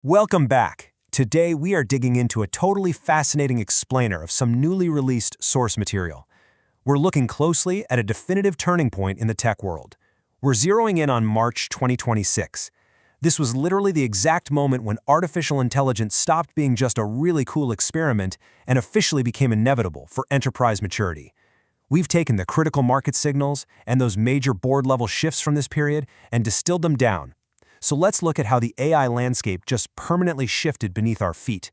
Welcome back. Today we are digging into a totally fascinating explainer of some newly released source material. We're looking closely at a definitive turning point in the tech world. We're zeroing in on March 2026. This was literally the exact moment when artificial intelligence stopped being just a really cool experiment and officially became inevitable for enterprise maturity. We've taken the critical market signals and those major board-level shifts from this period and distilled them down. So let's look at how the AI landscape just permanently shifted beneath our feet.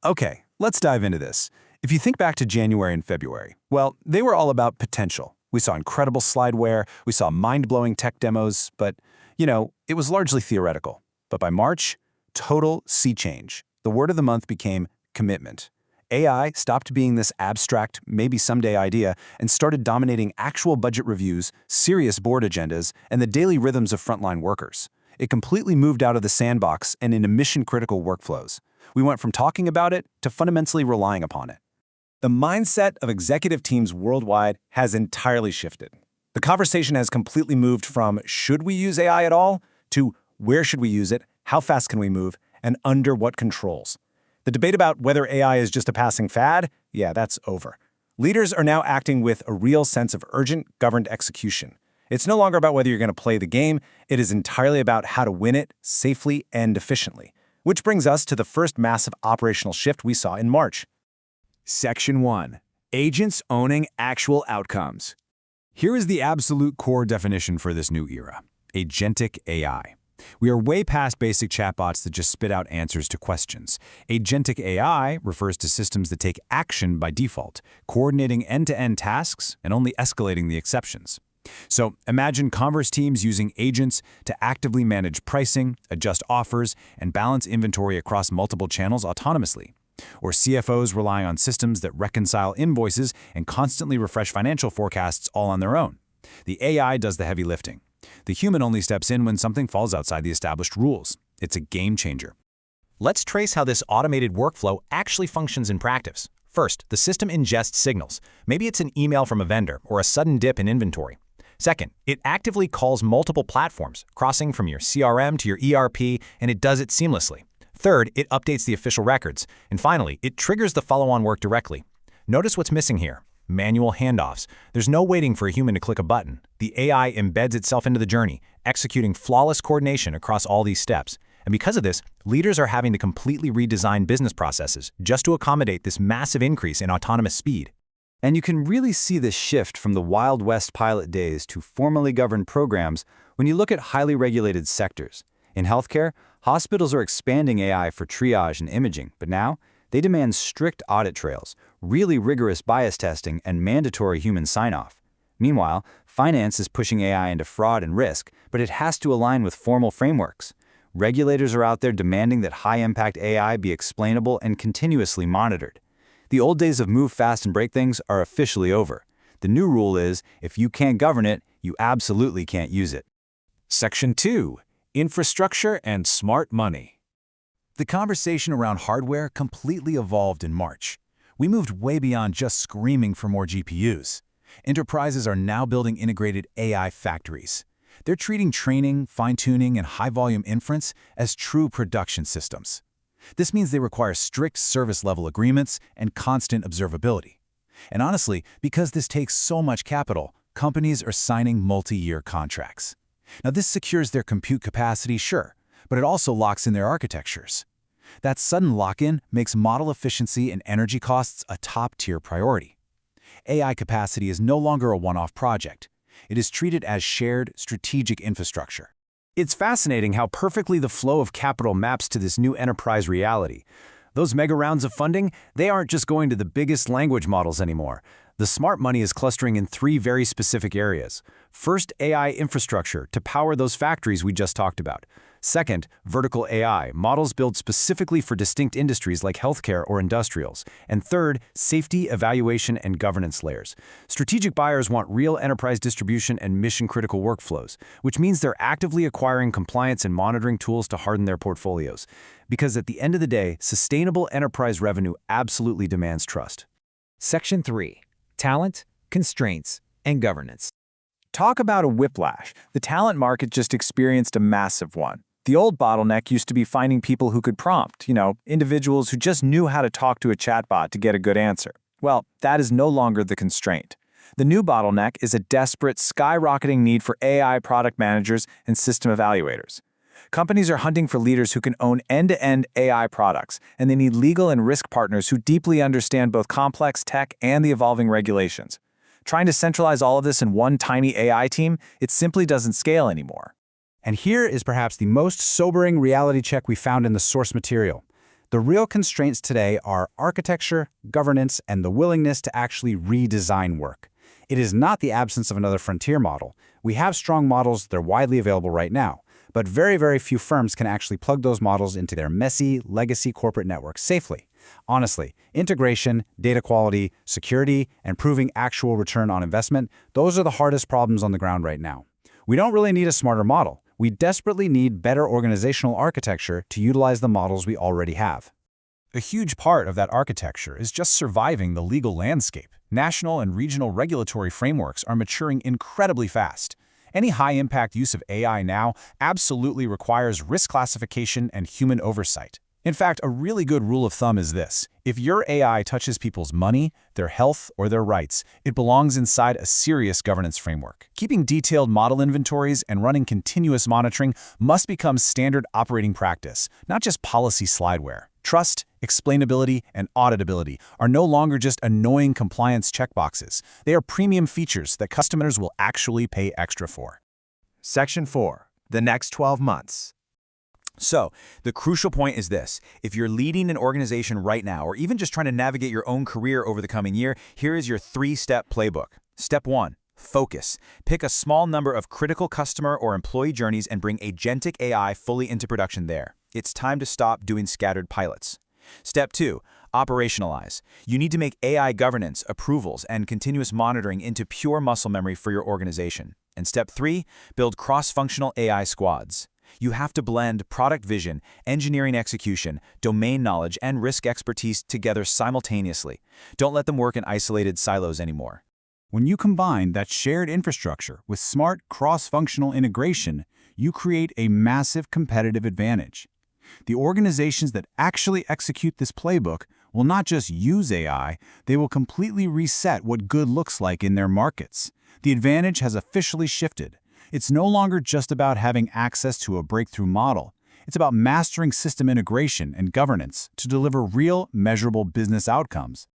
Okay, let's dive into this. If you think back to January and February, well, they were all about potential. We saw incredible slideware, we saw mind-blowing tech demos, but, it was largely theoretical. But by March, total sea change. The word of the month became commitment. AI stopped being this abstract, maybe someday idea and started dominating actual budget reviews, serious board agendas, and the daily rhythms of frontline workers. It completely moved out of the sandbox and into mission-critical workflows. We went from talking about it to fundamentally relying upon it. The mindset of executive teams worldwide has entirely shifted. The conversation has completely moved from should we use AI at all to where should we use it, how fast can we move, and under what controls. The debate about whether AI is just a passing fad, that's over. Leaders are now acting with a real sense of urgent, governed execution. It's no longer about whether you're going to play the game, it is entirely about how to win it safely and efficiently. Which brings us to the first massive operational shift we saw in March. Section 1. Agents owning actual outcomes. Here is the absolute core definition for this new era: agentic AI. We are way past basic chatbots that just spit out answers to questions. Agentic AI refers to systems that take action by default, coordinating end-to-end tasks and only escalating the exceptions. So imagine commerce teams using agents to actively manage pricing, adjust offers, and balance inventory across multiple channels autonomously. Or CFOs relying on systems that reconcile invoices and constantly refresh financial forecasts all on their own. The AI does the heavy lifting. The human only steps in when something falls outside the established rules. It's a game changer. Let's trace how this automated workflow actually functions in practice. First, the system ingests signals. Maybe it's an email from a vendor or a sudden dip in inventory. Second, it actively calls multiple platforms, crossing from your CRM to your ERP, and it does it seamlessly. Third, it updates the official records. And finally, it triggers the follow-on work directly. Notice what's missing here: manual handoffs. There's no waiting for a human to click a button. The AI embeds itself into the journey, executing flawless coordination across all these steps. And because of this, leaders are having to completely redesign business processes just to accommodate this massive increase in autonomous speed. And you can really see this shift from the Wild West pilot days to formally governed programs when you look at highly regulated sectors. In healthcare, hospitals are expanding AI for triage and imaging, but now they demand strict audit trails, really rigorous bias testing, and mandatory human sign-off. Meanwhile, finance is pushing AI into fraud and risk, but it has to align with formal frameworks. Regulators are out there demanding that high-impact AI be explainable and continuously monitored. The old days of move fast and break things are officially over. The new rule is, if you can't govern it, you absolutely can't use it. Section 2. Infrastructure and smart money. The conversation around hardware completely evolved in March. We moved way beyond just screaming for more GPUs. Enterprises are now building integrated AI factories. They're treating training, fine-tuning, and high-volume inference as true production systems. This means they require strict service-level agreements and constant observability. And honestly, because this takes so much capital, companies are signing multi-year contracts. Now, this secures their compute capacity, sure, but it also locks in their architectures. That sudden lock-in makes model efficiency and energy costs a top-tier priority. AI capacity is no longer a one-off project. It is treated as shared, strategic infrastructure. It's fascinating how perfectly the flow of capital maps to this new enterprise reality. Those mega rounds of funding, they aren't just going to the biggest language models anymore. The smart money is clustering in three very specific areas. First, AI infrastructure to power those factories we just talked about. Second, vertical AI, models built specifically for distinct industries like healthcare or industrials. And third, safety, evaluation, and governance layers. Strategic buyers want real enterprise distribution and mission-critical workflows, which means they're actively acquiring compliance and monitoring tools to harden their portfolios. Because at the end of the day, sustainable enterprise revenue absolutely demands trust. Section 3. Talent, Constraints, and Governance. Talk about a whiplash. The talent market just experienced a massive one. The old bottleneck used to be finding people who could prompt, individuals who just knew how to talk to a chatbot to get a good answer. Well, that is no longer the constraint. The new bottleneck is a desperate, skyrocketing need for AI product managers and system evaluators. Companies are hunting for leaders who can own end-to-end AI products, and they need legal and risk partners who deeply understand both complex tech and the evolving regulations. Trying to centralize all of this in one tiny AI team, it simply doesn't scale anymore. And here is perhaps the most sobering reality check we found in the source material. The real constraints today are architecture, governance, and the willingness to actually redesign work. It is not the absence of another frontier model. We have strong models that are widely available right now, but very, very few firms can actually plug those models into their messy, legacy corporate networks safely. Honestly, integration, data quality, security, and proving actual return on investment, those are the hardest problems on the ground right now. We don't really need a smarter model. We desperately need better organizational architecture to utilize the models we already have. A huge part of that architecture is just surviving the legal landscape. National and regional regulatory frameworks are maturing incredibly fast. Any high-impact use of AI now absolutely requires risk classification and human oversight. In fact, a really good rule of thumb is this: if your AI touches people's money, their health, or their rights, it belongs inside a serious governance framework. Keeping detailed model inventories and running continuous monitoring must become standard operating practice, not just policy slideware. Trust, explainability, and auditability are no longer just annoying compliance checkboxes. They are premium features that customers will actually pay extra for. Section 4. The next 12 months. So, the crucial point is this: if you're leading an organization right now, or even just trying to navigate your own career over the coming year, here is your 3-step playbook. Step 1. Focus. Pick a small number of critical customer or employee journeys and bring agentic AI fully into production there. It's time to stop doing scattered pilots. Step 2. Operationalize. You need to make AI governance, approvals, and continuous monitoring into pure muscle memory for your organization. And Step 3. Build cross-functional AI squads. You have to blend product vision, engineering execution, domain knowledge, and risk expertise together simultaneously. Don't let them work in isolated silos anymore. When you combine that shared infrastructure with smart cross-functional integration, you create a massive competitive advantage. The organizations that actually execute this playbook will not just use AI, they will completely reset what good looks like in their markets. The advantage has officially shifted. It's no longer just about having access to a breakthrough model. It's about mastering system integration and governance to deliver real, measurable business outcomes.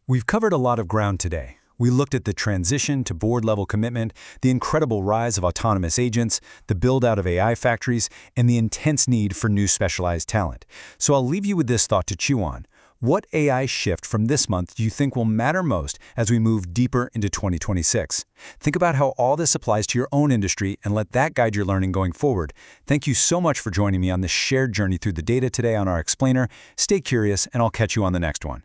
We've covered a lot of ground today. We looked at the transition to board-level commitment, the incredible rise of autonomous agents, the build-out of AI factories, and the intense need for new specialized talent. So I'll leave you with this thought to chew on. What AI shift from this month do you think will matter most as we move deeper into 2026? Think about how all this applies to your own industry and let that guide your learning going forward. Thank you so much for joining me on this shared journey through the data today on our Explainer. Stay curious, and I'll catch you on the next one.